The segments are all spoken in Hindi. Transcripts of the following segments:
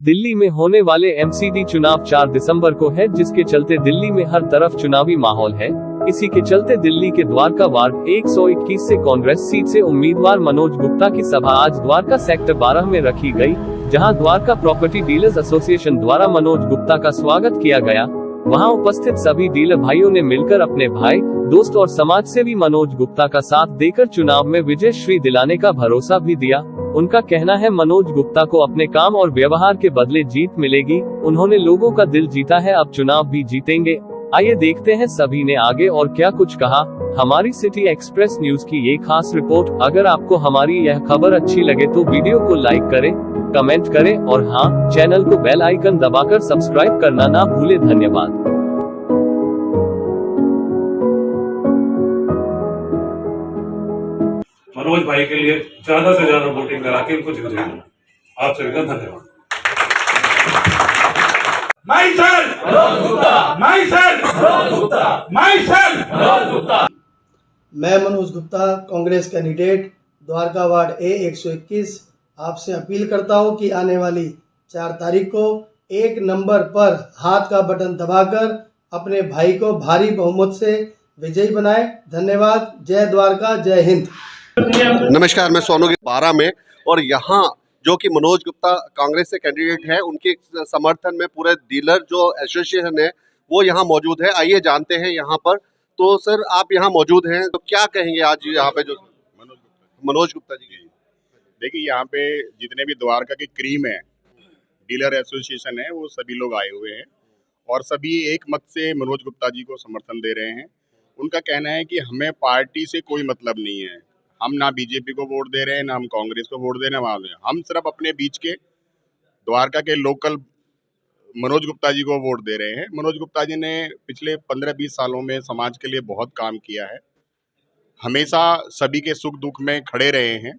दिल्ली में होने वाले एमसीडी चुनाव 4 दिसंबर को है, जिसके चलते दिल्ली में हर तरफ चुनावी माहौल है। इसी के चलते दिल्ली के द्वारका वार्ड 121 से कांग्रेस सीट से उम्मीदवार मनोज गुप्ता की सभा आज द्वारका सेक्टर 12 में रखी गई, जहां द्वारका प्रॉपर्टी डीलर्स एसोसिएशन द्वारा मनोज गुप्ता का स्वागत किया गया। वहां उपस्थित सभी डीलर भाइयों ने मिलकर अपने भाई, दोस्त और समाज सेवी मनोज गुप्ता का साथ देकर चुनाव में विजय श्री दिलाने का भरोसा भी दिया। उनका कहना है मनोज गुप्ता को अपने काम और व्यवहार के बदले जीत मिलेगी। उन्होंने लोगों का दिल जीता है, अब चुनाव भी जीतेंगे। आइए देखते हैं सभी ने आगे और क्या कुछ कहा। हमारी सिटी एक्सप्रेस न्यूज की ये खास रिपोर्ट। अगर आपको हमारी यह खबर अच्छी लगे तो वीडियो को लाइक करें, कमेंट करें और हाँ, चैनल को बेल आइकन दबाकर सब्सक्राइब करना ना भूले। धन्यवाद। मनोज भाई के लिए ज्यादा से ज्यादा वोटिंग करा के इनको जिताइए। आप सभी का धन्यवाद। मैं मनोज गुप्ता, कांग्रेस कैंडिडेट, द्वारका वार्ड ए 121, आपसे अपील करता हूं कि आने वाली 4 तारीख को 1 नंबर पर हाथ का बटन दबाकर अपने भाई को भारी बहुमत से विजयी बनाएं। धन्यवाद। जय द्वारका, जय हिंद। नमस्कार, मैं सोनू के 12 में और यहाँ जो कि मनोज गुप्ता कांग्रेस से कैंडिडेट है, उनके समर्थन में पूरे डीलर जो एसोसिएशन है वो यहाँ मौजूद है। आइए जानते हैं यहाँ पर। तो सर, आप यहाँ मौजूद हैं तो क्या कहेंगे आज यहाँ पे जो मनोज गुप्ता जी की? देखिए, यहाँ पे जितने भी द्वारका की क्रीम है, डीलर एसोसिएशन है, वो सभी लोग आए हुए हैं और सभी एक मत से मनोज गुप्ता जी को समर्थन दे रहे हैं। उनका कहना है कि हमें पार्टी से कोई मतलब नहीं है, हम ना बीजेपी को वोट दे रहे हैं, ना हम कांग्रेस को वोट दे रहे हैं, हम सिर्फ अपने बीच के द्वारका के लोकल मनोज गुप्ता जी को वोट दे रहे हैं। मनोज गुप्ता जी ने पिछले 15-20 सालों में समाज के लिए बहुत काम किया है, हमेशा सभी के सुख दुख में खड़े रहे हैं।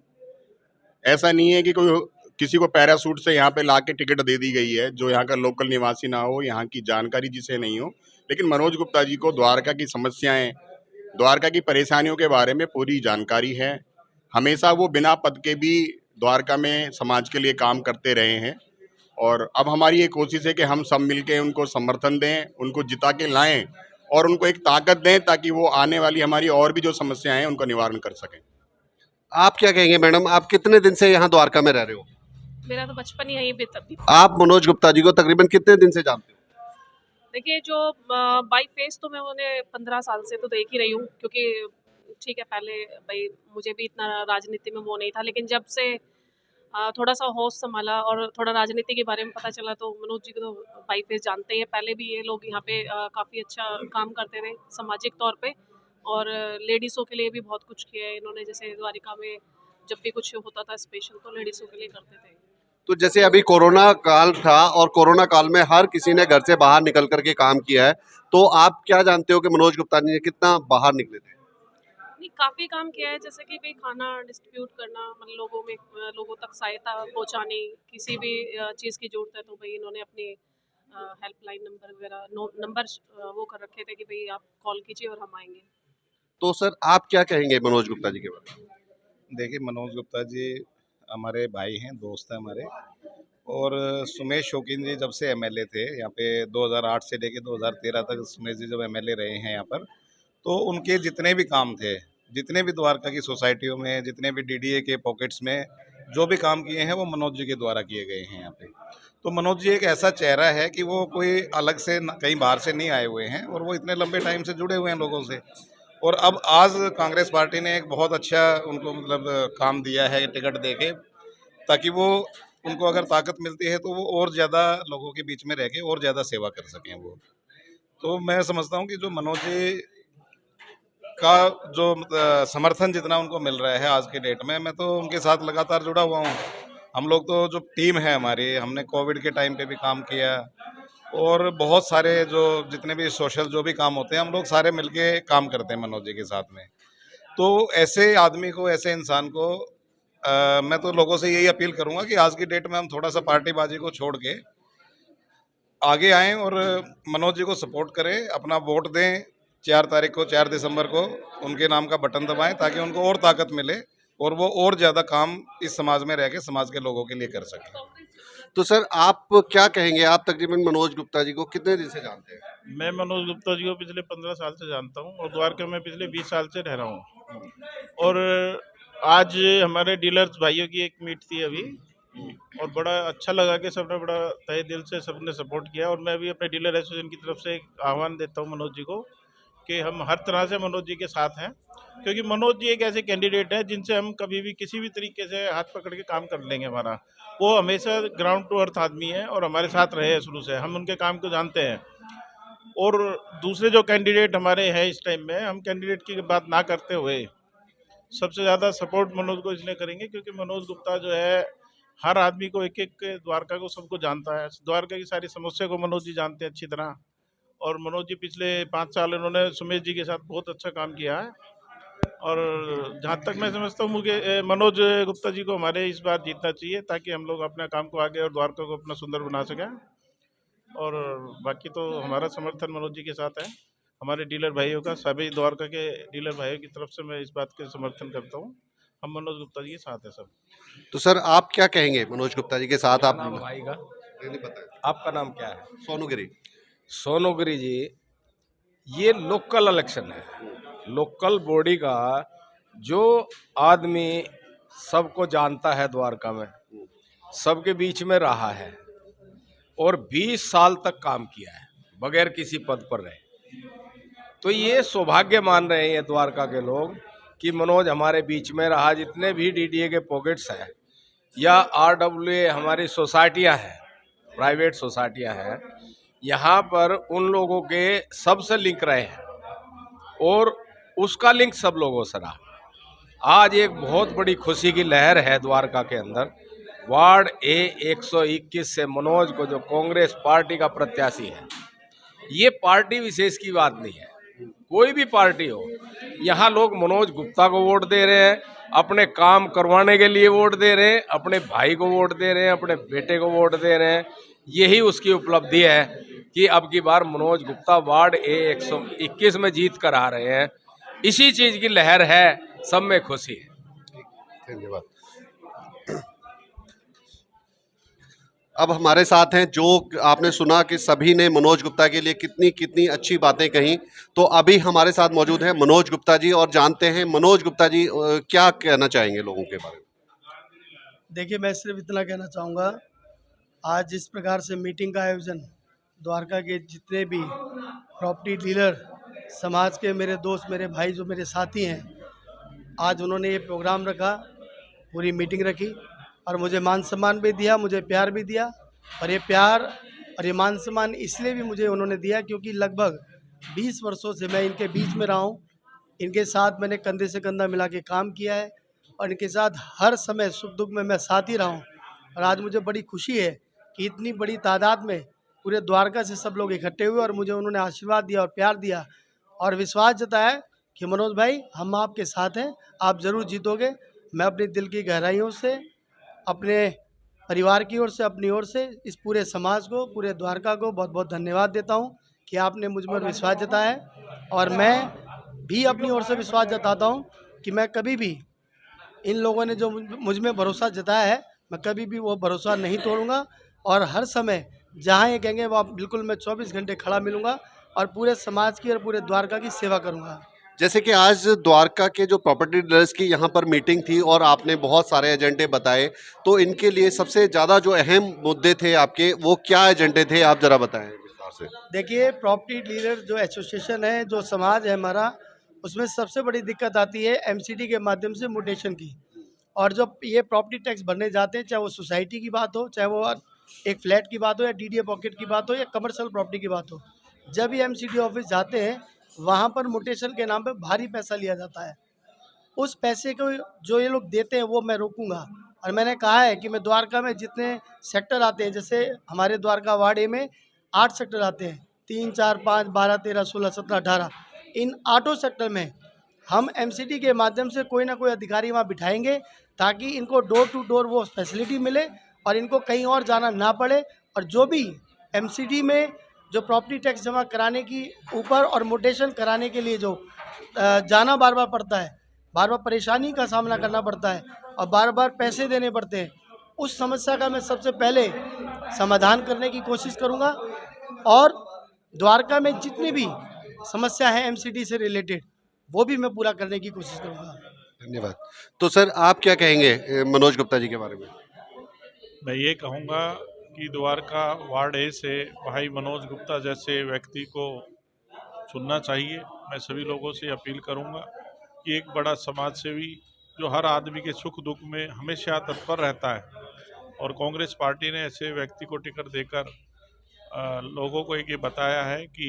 ऐसा नहीं है कि कोई किसी को पैरासूट से यहाँ पे लाके टिकट दे दी गई है जो यहाँ का लोकल निवासी ना हो, यहाँ की जानकारी जिसे नहीं हो। लेकिन मनोज गुप्ता जी को द्वारका की समस्याएं, द्वारका की परेशानियों के बारे में पूरी जानकारी है। हमेशा वो बिना पद के भी द्वारका में समाज के लिए काम करते रहे हैं और अब हमारी ये कोशिश है कि हम सब मिलके उनको समर्थन दें, उनको जिता के लाएं और उनको एक ताकत दें ताकि वो आने वाली हमारी और भी जो समस्याएं हैं उनका निवारण कर सकें। आप क्या कहेंगे मैडम? आप कितने दिन से यहाँ द्वारका में रह रहे हो? मेरा तो बचपन ही यहीं बीता। आप मनोज गुप्ता जी को तकरीबन कितने दिन से जानते हो? देखिए, जो बाई फेस तो मैं उन्हें 15 साल से तो देख ही रही हूँ, क्योंकि ठीक है, पहले भाई मुझे भी इतना राजनीति में वो नहीं था, लेकिन जब से थोड़ा सा होश संभाला और थोड़ा राजनीति के बारे में पता चला तो मनोज जी को तो बाई फेस जानते हैं। पहले भी ये लोग यहाँ पे काफ़ी अच्छा काम करते थे सामाजिक तौर पे और लेडीज़ों के लिए भी बहुत कुछ किया है इन्होंने। जैसे द्वारिका में जब भी कुछ होता था स्पेशल तो लेडीज़ों के लिए करते थे। तो जैसे अभी कोरोना काल था और कोरोना काल में हर किसी ने घर से बाहर निकल करके काम किया है, तो आप क्या जानते हो कि मनोज गुप्ता जी ने कितना बाहर निकले थे? नहीं, काफ़ी काम किया है, जैसे कि भाई खाना डिस्ट्रीब्यूट करना, मतलब लोगों तक सहायता पहुंचानी, किसी भी चीज़ की जरूरत है तो भाई इन्होंने अपने हेल्पलाइन नंबर वगैरह नंबर वो कर रखे थे कि भाई आप कॉल कीजिए और हम आएंगे। तो सर, आप क्या कहेंगे मनोज गुप्ता जी के बारे में? देखिए, मनोज गुप्ता जी हमारे भाई हैं, दोस्त हैं हमारे। और सुमेश शौकीन जी जब से एमएलए थे यहाँ पे 2008 से लेके 2013 तक सुमेश जी जब एमएलए रहे हैं यहाँ पर, तो उनके जितने भी काम थे, जितने भी द्वारका की सोसाइटियों में, जितने भी डीडीए के पॉकेट्स में जो भी काम किए हैं वो मनोज जी के द्वारा किए गए हैं यहाँ पे। तो मनोज जी एक ऐसा चेहरा है कि वो कोई अलग से कहीं बाहर से नहीं आए हुए हैं और वो इतने लंबे टाइम से जुड़े हुए हैं लोगों से। और अब आज कांग्रेस पार्टी ने एक बहुत अच्छा उनको मतलब काम दिया है टिकट देके, ताकि वो उनको अगर ताकत मिलती है तो वो और ज़्यादा लोगों के बीच में रह के और ज़्यादा सेवा कर सकें वो। तो मैं समझता हूँ कि जो मनोज जी का जो समर्थन जितना उनको मिल रहा है आज के डेट में, मैं तो उनके साथ लगातार जुड़ा हुआ हूँ। हम लोग तो जो टीम है हमारी, हमने कोविड के टाइम पे भी काम किया और बहुत सारे जो जितने भी सोशल जो भी काम होते हैं हम लोग सारे मिलके काम करते हैं मनोज जी के साथ में। तो ऐसे आदमी को, ऐसे इंसान को मैं तो लोगों से यही अपील करूंगा कि आज की डेट में हम थोड़ा सा पार्टीबाजी को छोड़ के आगे आएँ और मनोज जी को सपोर्ट करें, अपना वोट दें। 4 तारीख को, 4 दिसंबर को उनके नाम का बटन दबाएं ताकि उनको और ताकत मिले और वो और ज़्यादा काम इस समाज में रह के समाज के लोगों के लिए कर सकें। तो सर आप क्या कहेंगे, आप तकरीबन मनोज गुप्ता जी को कितने दिन से जानते हैं? मैं मनोज गुप्ता जी को पिछले 15 साल से जानता हूं और द्वारका में पिछले 20 साल से रह रहा हूं। और आज हमारे डीलर्स भाइयों की एक मीट थी अभी, और बड़ा अच्छा लगा कि सबने बड़ा तहे दिल से सबने सपोर्ट किया। और मैं भी अपने डीलर एसोसिएशन की तरफ से एक आह्वान देता हूं मनोज जी को कि हम हर तरह से मनोज जी के साथ हैं, क्योंकि मनोज जी एक ऐसे कैंडिडेट हैं जिनसे हम कभी भी किसी भी तरीके से हाथ पकड़ के काम कर लेंगे। हमारा वो हमेशा ग्राउंड टू अर्थ आदमी है और हमारे साथ रहे हैं शुरू से, हम उनके काम को जानते हैं। और दूसरे जो कैंडिडेट हमारे हैं इस टाइम में, हम कैंडिडेट की बात ना करते हुए सबसे ज़्यादा सपोर्ट मनोज को इसलिए करेंगे क्योंकि मनोज गुप्ता जो है हर आदमी को, एक एक द्वारका को सबको जानता है। द्वारका की सारी समस्या को मनोज जी जानते हैं अच्छी तरह। और मनोज जी पिछले 5 साल इन्होंने सुमेश जी के साथ बहुत अच्छा काम किया है। और जहाँ तक मैं समझता हूँ, मुझे मनोज गुप्ता जी को हमारे इस बार जीतना चाहिए ताकि हम लोग अपना काम को आगे और द्वारका को अपना सुंदर बना सकें। और बाकी तो हमारा समर्थन मनोज जी के साथ है, हमारे डीलर भाइयों का, सभी द्वारका के डीलर भाइयों की तरफ से मैं इस बात के समर्थन करता हूँ। हम मनोज गुप्ता जी के साथ है सब। तो सर आप क्या कहेंगे मनोज गुप्ता जी के साथ? आप नाम भाई का, नहीं पता? आपका नाम क्या है? सोनूगिरी। सोनूगिरी जी, ये लोकल इलेक्शन है, लोकल बॉडी का जो आदमी सबको जानता है, द्वारका में सबके बीच में रहा है और 20 साल तक काम किया है बगैर किसी पद पर रहे। तो ये सौभाग्य मान रहे हैं ये द्वारका के लोग कि मनोज हमारे बीच में रहा। जितने भी डीडीए के पॉकेट्स हैं या आरडब्ल्यूए हमारी सोसाइटियां हैं, प्राइवेट सोसाइटियां हैं, यहाँ पर उन लोगों के सबसे लिंक रहे हैं और उसका लिंक सब लोगों से रहा। आज एक बहुत बड़ी खुशी की लहर है द्वारका के अंदर। वार्ड ए 121 से मनोज को, जो कांग्रेस पार्टी का प्रत्याशी है, ये पार्टी विशेष की बात नहीं है, कोई भी पार्टी हो, यहाँ लोग मनोज गुप्ता को वोट दे रहे हैं, अपने काम करवाने के लिए वोट दे रहे हैं, अपने भाई को वोट दे रहे हैं, अपने बेटे को वोट दे रहे हैं। यही उसकी उपलब्धि है कि अब की बार मनोज गुप्ता वार्ड ए 121 में जीत कर आ रहे हैं। इसी चीज की लहर है, सब में खुशी है। धन्यवाद। अब हमारे साथ हैं, जो आपने सुना कि सभी ने मनोज गुप्ता के लिए कितनी कितनी अच्छी बातें कही, तो अभी हमारे साथ मौजूद है मनोज गुप्ता जी और जानते हैं मनोज गुप्ता जी क्या कहना चाहेंगे लोगों के बारे में। देखिए, मैं सिर्फ इतना कहना चाहूँगा, आज जिस प्रकार से मीटिंग का आयोजन द्वारका के जितने भी प्रॉपर्टी डीलर, समाज के मेरे दोस्त, मेरे भाई, जो मेरे साथी हैं, आज उन्होंने ये प्रोग्राम रखा, पूरी मीटिंग रखी और मुझे मान सम्मान भी दिया, मुझे प्यार भी दिया। और ये प्यार और ये मान सम्मान इसलिए भी मुझे उन्होंने दिया क्योंकि लगभग 20 वर्षों से मैं इनके बीच में रहा हूँ। इनके साथ मैंने कंधे से कंधा मिला के काम किया है और इनके साथ हर समय सुख दुख में मैं साथ ही रहा हूँ। और आज मुझे बड़ी खुशी है कि इतनी बड़ी तादाद में पूरे द्वारका से सब लोग इकट्ठे हुए और मुझे उन्होंने आशीर्वाद दिया और प्यार दिया और विश्वास जताया कि मनोज भाई, हम आपके साथ हैं, आप ज़रूर जीतोगे। मैं अपने दिल की गहराइयों से, अपने परिवार की ओर से, अपनी ओर से इस पूरे समाज को, पूरे द्वारका को बहुत बहुत धन्यवाद देता हूं कि आपने मुझ में विश्वास जताया है। और मैं भी अपनी ओर से विश्वास जताता हूं कि मैं कभी भी इन लोगों ने जो मुझ में भरोसा जताया है, मैं कभी भी वो भरोसा नहीं तोड़ूंगा और हर समय जहां ये कहेंगे वहाँ बिल्कुल मैं 24 घंटे खड़ा मिलूंगा और पूरे समाज की और पूरे द्वारका की सेवा करूंगा। जैसे कि आज द्वारका के जो प्रॉपर्टी डीलर्स की यहाँ पर मीटिंग थी और आपने बहुत सारे एजेंडे बताए, तो इनके लिए सबसे ज़्यादा जो अहम मुद्दे थे आपके, वो क्या एजेंडे थे, आप ज़रा बताएं विस्तार से। देखिए, प्रॉपर्टी डीलर जो एसोसिएशन है, जो समाज है हमारा, उसमें सबसे बड़ी दिक्कत आती है एमसीडी के माध्यम से म्यूटेशन की। और जो ये प्रॉपर्टी टैक्स भरने जाते हैं, चाहे वो सोसाइटी की बात हो, चाहे वो एक फ्लैट की बात हो, या डीडीए पॉकेट की बात हो, या कमर्शियल प्रॉपर्टी की बात हो, जब ये एमसीडी ऑफिस जाते हैं वहाँ पर म्यूटेशन के नाम पे भारी पैसा लिया जाता है। उस पैसे को जो ये लोग देते हैं वो मैं रोकूंगा। और मैंने कहा है कि मैं द्वारका में जितने सेक्टर आते हैं, जैसे हमारे द्वारका वार्ड ए में 8 सेक्टर आते हैं, 3, 4, 5, 12, 13, 16, 17, 18, इन 8 सेक्टर में हम एमसीडी के माध्यम से कोई ना कोई अधिकारी वहाँ बिठाएंगे ताकि इनको डोर टू डोर वो फैसिलिटी मिले और इनको कहीं और जाना ना पड़े। और जो भी एमसीडी में जो प्रॉपर्टी टैक्स जमा कराने की ऊपर और म्यूटेशन कराने के लिए जो जाना बार बार पड़ता है, बार बार परेशानी का सामना करना पड़ता है और बार बार पैसे देने पड़ते हैं, उस समस्या का मैं सबसे पहले समाधान करने की कोशिश करूंगा और द्वारका में जितनी भी समस्या है एमसीडी से रिलेटेड वो भी मैं पूरा करने की कोशिश करूंगा। धन्यवाद। तो सर आप क्या कहेंगे मनोज गुप्ता जी के बारे में? मैं ये कहूँगा कि द्वारका वार्ड ए से भाई मनोज गुप्ता जैसे व्यक्ति को चुनना चाहिए। मैं सभी लोगों से अपील करूँगा कि एक बड़ा समाज सेवी जो हर आदमी के सुख दुख में हमेशा तत्पर रहता है, और कांग्रेस पार्टी ने ऐसे व्यक्ति को टिकट देकर लोगों को एक ये बताया है कि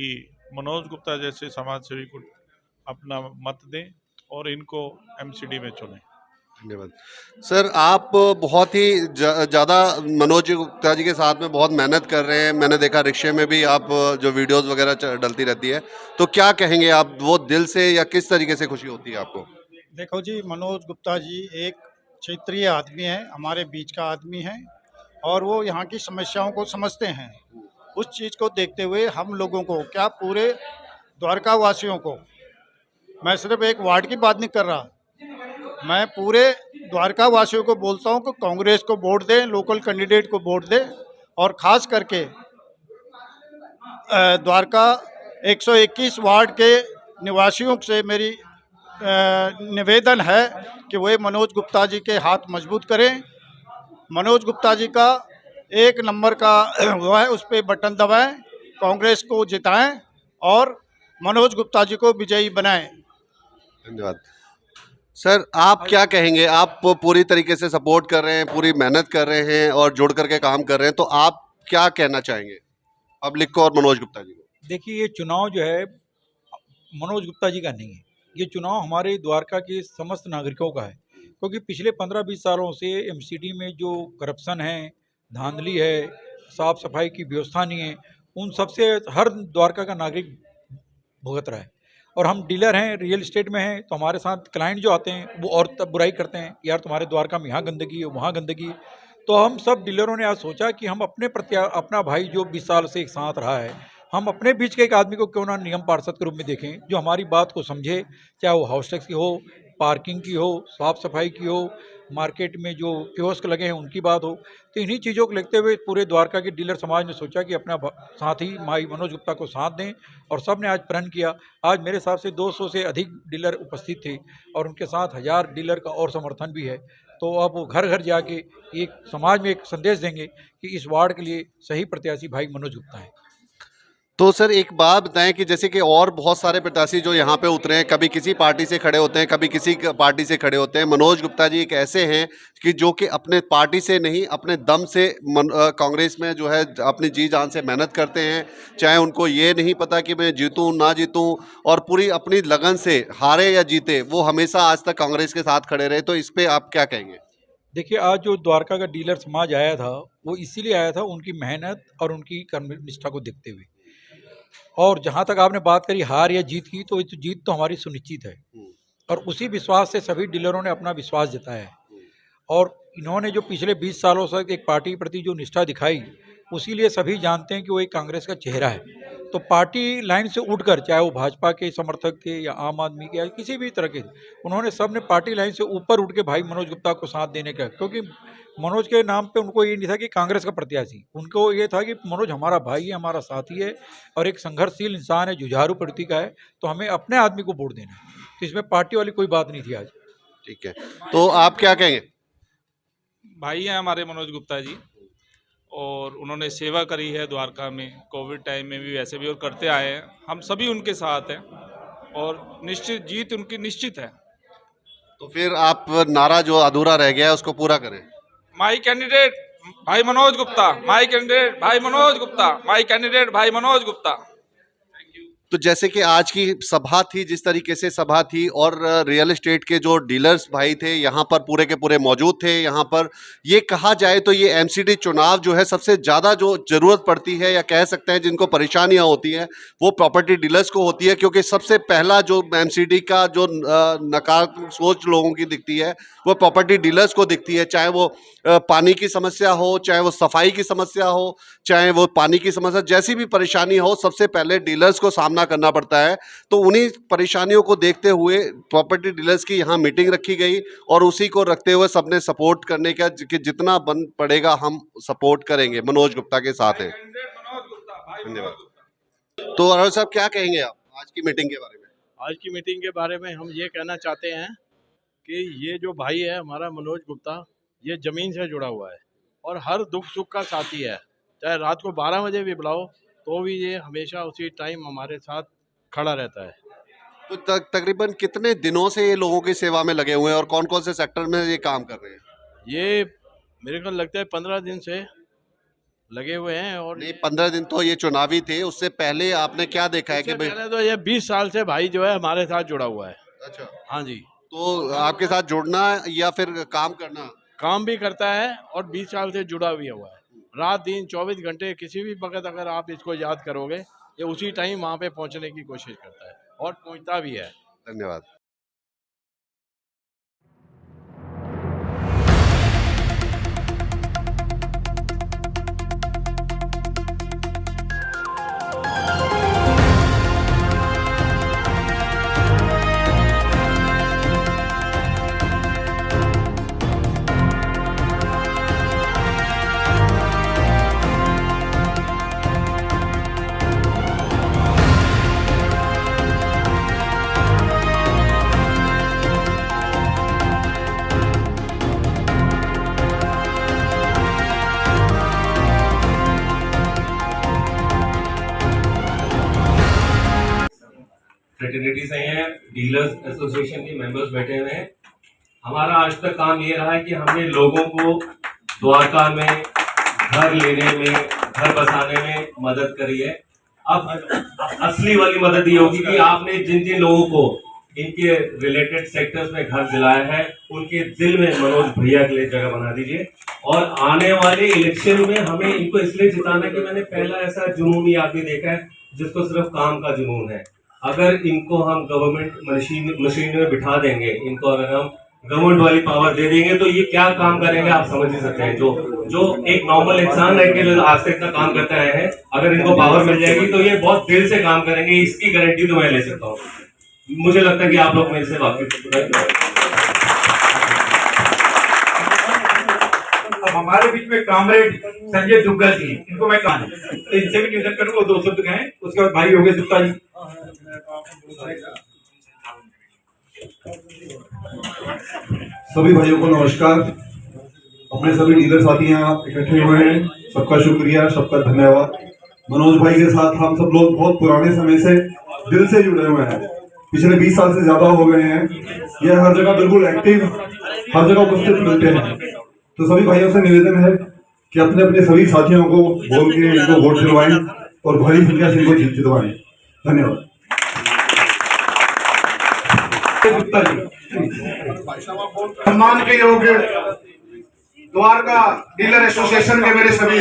मनोज गुप्ता जैसे समाज सेवी को अपना मत दें और इनको एमसीडी में चुनें। धन्यवाद। सर आप बहुत ही ज़्यादा मनोज गुप्ता जी के साथ में बहुत मेहनत कर रहे हैं। मैंने देखा रिक्शे में भी आप जो वीडियोस वगैरह डलती रहती है, तो क्या कहेंगे आप, वो दिल से या किस तरीके से खुशी होती है आपको? देखो जी, मनोज गुप्ता जी एक क्षेत्रीय आदमी हैं, हमारे बीच का आदमी हैं और वो यहाँ की समस्याओं को समझते हैं। उस चीज़ को देखते हुए हम लोगों को, क्या पूरे द्वारका वासियों को, मैं सिर्फ एक वार्ड की बात नहीं कर रहा, मैं पूरे द्वारका वासियों को बोलता हूँ कि कांग्रेस को वोट दें, लोकल कैंडिडेट को वोट दें। और ख़ास करके द्वारका 121 वार्ड के निवासियों से मेरी निवेदन है कि वे मनोज गुप्ता जी के हाथ मजबूत करें। मनोज गुप्ता जी का 1 नंबर का वो है, उस पर बटन दबाएं, कांग्रेस को जिताएं और मनोज गुप्ता जी को विजयी बनाएं। धन्यवाद। सर आप क्या कहेंगे, आप पूरी तरीके से सपोर्ट कर रहे हैं, पूरी मेहनत कर रहे हैं और जुड़ करके काम कर रहे हैं, तो आप क्या कहना चाहेंगे पब्लिक को और मनोज गुप्ता जी को? देखिए, ये चुनाव जो है मनोज गुप्ता जी का नहीं है, ये चुनाव हमारे द्वारका के समस्त नागरिकों का है। क्योंकि पिछले 15-20 सालों से एमसीडी में जो करप्शन है, धांधली है, साफ सफाई की व्यवस्था नहीं है, उन सबसे हर द्वारका का नागरिक भुगत रहा है। और हम डीलर हैं, रियल एस्टेट में हैं, तो हमारे साथ क्लाइंट जो आते हैं वो और तब बुराई करते हैं, यार तुम्हारे द्वारका में यहाँ गंदगी है, वहाँ गंदगी है। तो हम सब डीलरों ने आज सोचा कि हम अपना भाई जो 20 साल से एक साथ रहा है, हम अपने बीच के एक आदमी को क्यों ना निगम पार्षद के रूप में देखें, जो हमारी बात को समझे, चाहे वो हाउस टैक्स की हो, पार्किंग की हो, साफ़ सफाई की हो, मार्केट में जो कियोस्क लगे हैं उनकी बात हो। तो इन्हीं चीज़ों को लेते हुए पूरे द्वारका के डीलर समाज ने सोचा कि अपना साथी भाई मनोज गुप्ता को साथ दें, और सब ने आज प्रण किया। आज मेरे हिसाब से 200 से अधिक डीलर उपस्थित थे और उनके साथ 1000 डीलर का और समर्थन भी है। तो अब वो घर घर जाके एक समाज में एक संदेश देंगे कि इस वार्ड के लिए सही प्रत्याशी भाई मनोज गुप्ता है। तो सर एक बात बताएं कि जैसे कि और बहुत सारे प्रत्याशी जो यहाँ पे उतरे हैं, कभी किसी पार्टी से खड़े होते हैं, कभी किसी पार्टी से खड़े होते हैं, मनोज गुप्ता जी एक ऐसे हैं कि जो कि अपने पार्टी से नहीं, अपने दम से कांग्रेस में जो है अपनी जी जान से मेहनत करते हैं। चाहे उनको ये नहीं पता कि मैं जीतूं ना जीतूं, और पूरी अपनी लगन से हारे या जीते वो हमेशा आज तक कांग्रेस के साथ खड़े रहे। तो इस पर आप क्या कहेंगे? देखिए, आज जो द्वारका का डीलर समाज आया था वो इसीलिए आया था उनकी मेहनत और उनकी कर्मनिष्ठा को देखते हुए। और जहाँ तक आपने बात करी हार या जीत की, तो जीत तो हमारी सुनिश्चित है, और उसी विश्वास से सभी डीलरों ने अपना विश्वास जताया है। और इन्होंने जो पिछले 20 सालों से एक पार्टी के प्रति जो निष्ठा दिखाई, उसी लिए सभी जानते हैं कि वो एक कांग्रेस का चेहरा है। तो पार्टी लाइन से उठकर, चाहे वो भाजपा के समर्थक थे या आम आदमी के या किसी भी तरह के, उन्होंने सब ने पार्टी लाइन से ऊपर उठ के भाई मनोज गुप्ता को साथ देने का, क्योंकि मनोज के नाम पे उनको ये नहीं था कि कांग्रेस का प्रत्याशी, उनको ये था कि मनोज हमारा भाई है, हमारा साथी है और एक संघर्षशील इंसान है, जुझारू प्रवृत्ति का है, तो हमें अपने आदमी को वोट देना है। तो इसमें पार्टी वाली कोई बात नहीं थी आज। ठीक है, तो आप क्या कहेंगे? भाई हैं हमारे मनोज गुप्ता जी, और उन्होंने सेवा करी है द्वारका में, कोविड टाइम में भी, वैसे भी, और करते आए हैं। हम सभी उनके साथ हैं और निश्चित जीत उनकी निश्चित है। तो फिर आप नारा जो अधूरा रह गया है उसको पूरा करें। माई कैंडिडेट भाई मनोज गुप्ता, माई कैंडिडेट भाई मनोज गुप्ता, माई कैंडिडेट भाई मनोज गुप्ता। तो जैसे कि आज की सभा थी, जिस तरीके से सभा थी, और रियल एस्टेट के जो डीलर्स भाई थे यहाँ पर पूरे के पूरे मौजूद थे। यहाँ पर ये कहा जाए तो ये एमसीडी चुनाव जो है सबसे ज़्यादा जो ज़रूरत पड़ती है, या कह सकते हैं जिनको परेशानियाँ होती हैं, वो प्रॉपर्टी डीलर्स को होती है। क्योंकि सबसे पहला जो एमसीडी का जो नकारात्मक सोच लोगों की दिखती है वो प्रॉपर्टी डीलर्स को दिखती है। चाहे वो पानी की समस्या हो, चाहे वो सफाई की समस्या हो, चाहे वो पानी की समस्या, जैसी भी परेशानी हो, सबसे पहले डीलर्स को सामने सामना करना पड़ता है। तो उन्हीं परेशानियों को देखते हुए प्रॉपर्टी डीलर्स की यहाँ मीटिंग रखी गई और उसी को रखते हुए सबने सपोर्ट करने का कि जितना बन पड़ेगा हम सपोर्ट करेंगे, मनोज गुप्ता के साथ हैं। धन्यवाद। तो अरोड़ा साहब क्या कहेंगे आप आज की मीटिंग के बारे में? आज की मीटिंग के बारे में हम ये कहना चाहते हैं कि ये जो भाई है हमारा मनोज गुप्ता, ये ज़मीन से जुड़ा हुआ है और हर दुख सुख का साथी है। चाहे रात को 12 बजे भी बुलाओ तो भी ये हमेशा उसी टाइम हमारे साथ खड़ा रहता है। तो तकरीबन कितने दिनों से ये लोगों की सेवा में लगे हुए हैं और कौन कौन से सेक्टर में ये काम कर रहे हैं? ये मेरे को लगता है 15 दिन से लगे हुए हैं। और नहीं, 15 दिन तो ये चुनावी थे, उससे पहले आपने क्या देखा है कि भाई? पहले तो ये 20 साल से भाई जो है हमारे साथ जुड़ा हुआ है। अच्छा, हाँ जी। तो आपके साथ जुड़ना या फिर काम करना? काम भी करता है और 20 साल से जुड़ा भी हुआ है। रात दिन 24 घंटे किसी भी वक्त अगर आप इसको याद करोगे ये उसी टाइम वहाँ पे पहुँचने की कोशिश करता है और पहुँचता भी है। धन्यवाद। फ्रेटर्निटीज आई हैं, डीलर्स एसोसिएशन के मेंबर्स बैठे हुए हैं। हमारा आज तक काम ये रहा है कि हमने लोगों को द्वारका में घर लेने में, घर बसाने में मदद करी है। अब असली वाली मदद ये होगी कि आपने जिन जिन लोगों को इनके रिलेटेड सेक्टर्स में घर दिलाया है उनके दिल में मनोज भैया के लिए जगह बना दीजिए। और आने वाले इलेक्शन में हमें इनको इसलिए जिताना कि मैंने पहला ऐसा जुनूनी आदमी देखा है जिसको सिर्फ काम का जुनून है। अगर इनको हम गवर्नमेंट मशीन में बिठा देंगे, इनको अगर हम गवर्नमेंट वाली पावर दे देंगे तो ये क्या काम करेंगे आप समझ ही सकते हैं। जो एक नॉर्मल इंसान है कि आज तक इतना काम करते आए हैं, अगर इनको पावर मिल जाएगी तो ये बहुत दिल से काम करेंगे, इसकी गारंटी तो मैं ले सकता हूँ। मुझे लगता है कि आप लोग मेरे से वाकिफ हैं। अब हमारे बीच में कामरेड संजय दुग्गल जी, इनको मैं कहा इनसे भी निवेदन करूँ वो 2 शब्द कहें। उसके बाद भाई योगेश गुप्ता जी। सभी भाइयों को नमस्कार। अपने सभी डीलर साथी यहाँ इकट्ठे हुए हैं, सबका शुक्रिया, सबका धन्यवाद। मनोज भाई के साथ हम सब लोग बहुत पुराने समय से दिल से जुड़े हुए हैं, पिछले 20 साल से ज्यादा हो गए हैं। यह हर जगह बिल्कुल एक्टिव, हर जगह उपस्थित मिलते हैं। तो सभी भाइयों से निवेदन है कि अपने अपने सभी साथियों को बोल के इनको वोट दिलवाएं और भारी संख्या से इनको जितवाएं। धन्यवाद। सम्मान के योग्य द्वारका डीलर एसोसिएशन के मेरे सभी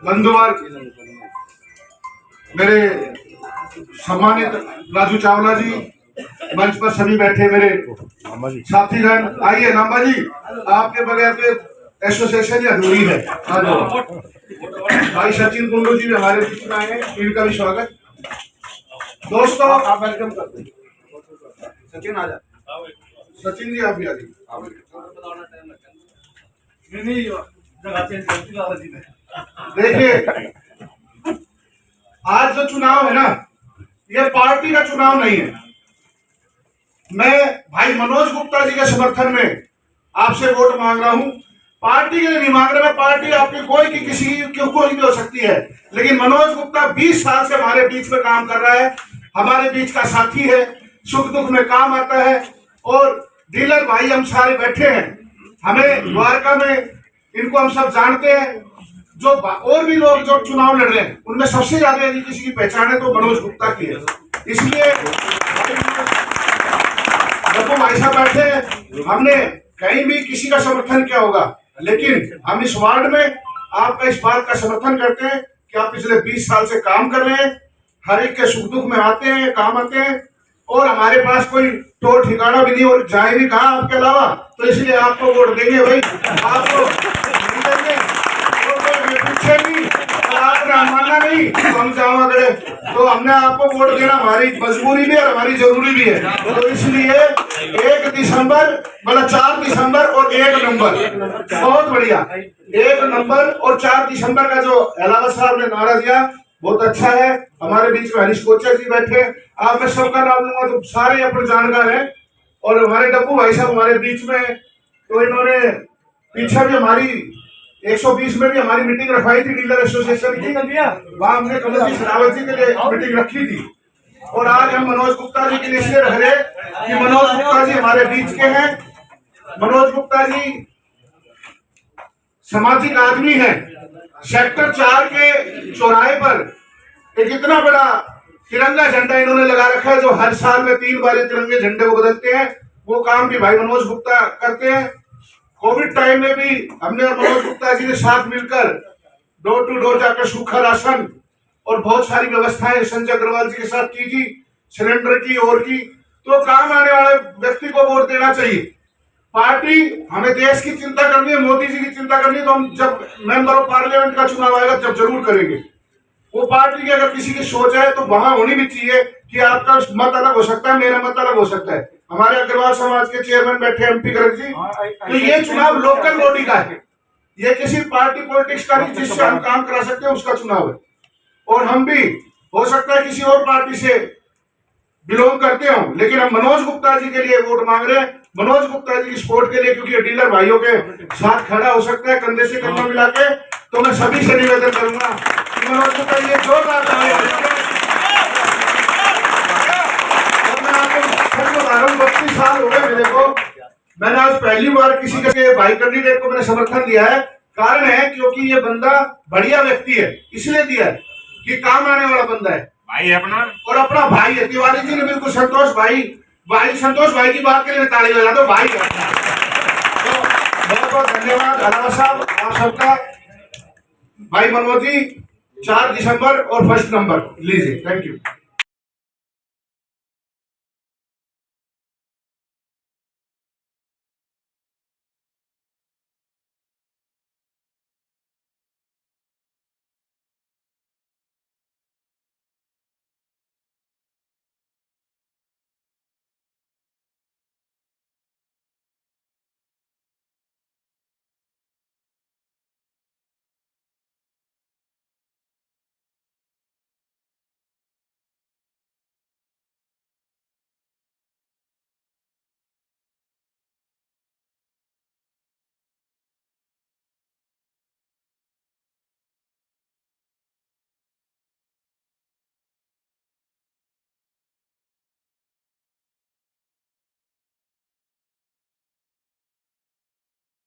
बंधुवर्ग, मेरे सम्मानित राजू चावला जी, मंच पर सभी बैठे मेरे साथीगण, आइए नामा जी, आपके बगैर तो एसोसिएशन ही अधूरी है। भाई सचिन कुंडू जी भी हमारे बीच में आए हैं, इनका भी स्वागत। दोस्तों आप वेलकम करते हैं। सचिन आ जा, सचिन जी आप भी आ जाइए। देखिए आज जो चुनाव है ना, ये पार्टी का चुनाव नहीं है। मैं भाई मनोज गुप्ता जी के समर्थन में आपसे वोट मांग रहा हूं, पार्टी के लिए नहीं मांग रहा मैं। पार्टी आपकी कोई की किसी की कोई भी हो सकती है, लेकिन मनोज गुप्ता 20 साल से हमारे बीच में काम कर रहा है, हमारे बीच का साथी है, सुख दुख में काम आता है। और डीलर भाई हम सारे बैठे हैं, हमें द्वारका में इनको हम सब जानते हैं। जो और भी लोग जो चुनाव लड़ रहे हैं उनमें सबसे ज्यादा यदि किसी की पहचान है तो मनोज गुप्ता की है। इसलिए जब भाई साहब बैठे हैं, हमने कहीं भी किसी का समर्थन किया होगा, लेकिन हम इस वार्ड में आपका इस बात का समर्थन करते हैं कि आप पिछले 20 साल से काम कर रहे हैं, हर एक के सुख दुख में आते हैं, काम आते हैं। और हमारे पास कोई तो ठिकाना भी नहीं और जाए भी कहा आपके अलावा, तो इसलिए आपको वोट देंगे भाई, आपको पूछे नहीं और आपने माना नहीं तो हम जाओ अगर तो हमने आपको वोट देना हमारी मजबूरी भी और हमारी जरूरी भी है। तो इसलिए 1 दिसंबर मतलब 4 दिसंबर और 1 नंबर, बहुत बढ़िया, 1 नंबर और 4 दिसंबर का जो अलावा साहब ने नारा दिया बहुत अच्छा है। हमारे बीच में हरीश कोचर जी बैठे, आप मैं सबका नाम लूंगा तो सारे अपने जानकार हैं। और हमारे डब्बू भाई साहब हमारे बीच में, तो इन्होंने पीछे भी हमारी 120 में भी हमारी मीटिंग रखवाई थी डीलर एसोसिएशन की, वहां हमने कमल जी शेरावत जी के लिए मीटिंग रखी थी। और आज हम मनोज गुप्ता जी के लिए इसलिए रख रहे कि मनोज गुप्ता जी हमारे बीच के हैं। मनोज गुप्ता जी सामाजिक आदमी है। सेक्टर 4 के चौराहे पर एक इतना बड़ा तिरंगा झंडा इन्होंने लगा रखा है, जो हर साल में 3 बार तिरंगे झंडे को बदलते हैं। वो काम भी भाई मनोज गुप्ता करते हैं। कोविड टाइम में भी हमने मनोज गुप्ता जी के साथ मिलकर डोर टू डोर जाकर सूखा राशन और बहुत सारी व्यवस्थाएं संजय अग्रवाल जी के साथ की थी, सिलेंडर की और की। तो काम आने वाले व्यक्ति को वोट देना चाहिए। पार्टी हमें देश की चिंता करनी है, मोदी जी की चिंता करनी है, तो हम जब मेंबर ऑफ पार्लियामेंट का चुनाव आएगा जब जरूर करेंगे। वो पार्टी की अगर किसी की सोच है तो वहां होनी भी चाहिए कि आपका मत अलग हो सकता है, मेरा मत अलग हो सकता है। हमारे अग्रवाल समाज के चेयरमैन बैठे एमपी गर्ग जी, तो ये चुनाव लोकल बॉडी का है, ये किसी पार्टी पॉलिटिक्स का नहीं जिससे हम काम करा सकते हैं उसका चुनाव है। और हम भी हो सकता है किसी और पार्टी से बिलोंग करते हो, लेकिन हम मनोज गुप्ता जी के लिए वोट मांग रहे हैं, मनोज गुप्ता जी की सपोर्ट के लिए, क्योंकि डीलर भाइयों के साथ खड़ा हो सकता है कंधे से कंधा मिला के। तो मैं सभी से निवेदन करूंगा कि मनोज गुप्ता जी जोरदार तालियां बजाएं। और मैं आपको सच बता रहा हूं, 32 साल हो गए मेरे को, मैंने आज पहली बार किसी के भाई कैंडिडेट को मैंने समर्थन दिया है। कारण है क्योंकि ये बंदा बढ़िया व्यक्ति है, इसलिए दिया है कि काम आने वाला बंदा है, भाई अपना और अपना भाई है। तिवारी जी ने बिल्कुल संतोष भाई की बात के लिए ताली बजा दो, भाई है। तो बहुत बहुत धन्यवाद अलावा साहब आप सबका। भाई मनोज जी 4 दिसंबर और 1 नंबर लीजिए। Thank you.